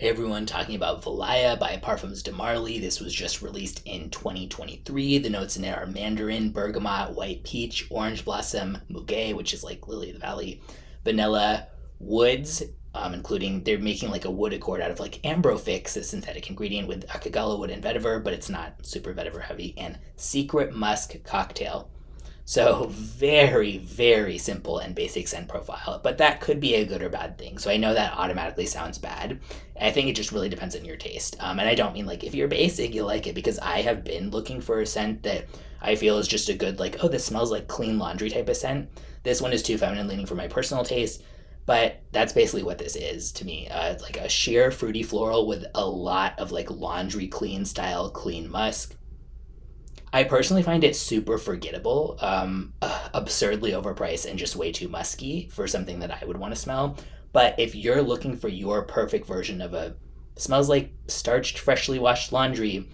Hey everyone, talking about Valaya by Parfums de Marly. This was just released in 2023. The notes in it are Mandarin, bergamot, white peach, orange blossom, muguet, which is like lily of the valley, vanilla, woods, including they're making like a wood accord out of like ambrofix, a synthetic ingredient with akigalawood and vetiver, but it's not super vetiver heavy, and secret musk cocktail. So very, very simple and basic scent profile, but that could be a good or bad thing. So I know that automatically sounds bad. I think it just really depends on your taste. And I don't mean like if you're basic, you like it, because I have been looking for a scent that I feel is just a good, like, oh, this smells like clean laundry type of scent. This one is too feminine leaning for my personal taste, but that's basically what this is to me. It's like a sheer fruity floral with a lot of like laundry clean style clean musk. I personally find it super forgettable, absurdly overpriced, and just way too musky for something that I would want to smell. But if you're looking for your perfect version of a smells like starched, freshly washed laundry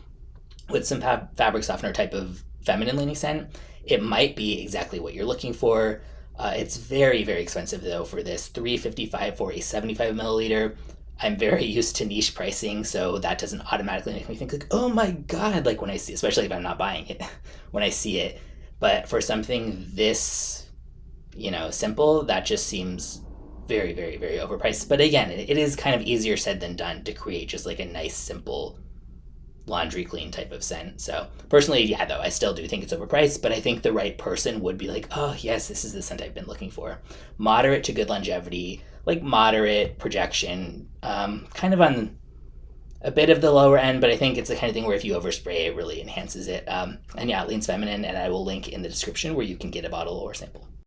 with some fabric softener type of feminine leaning scent, it might be exactly what you're looking for. It's very, very expensive though for this, $3.55 for a 75 milliliter. I'm very used to niche pricing, so that doesn't automatically make me think like, oh my god, like when I see, especially if I'm not buying it, when I see it. But for something this, simple, that just seems very, very, very overpriced. But again, it is kind of easier said than done to create just like a nice, simple laundry clean type of scent. So personally, yeah, though, I still do think it's overpriced, but I think the right person would be like, oh yes, this is the scent I've been looking for. Moderate to good longevity, like moderate projection, kind of on a bit of the lower end, but I think it's the kind of thing where if you overspray, it really enhances it. And yeah, it leans feminine, and I will link in the description where you can get a bottle or sample.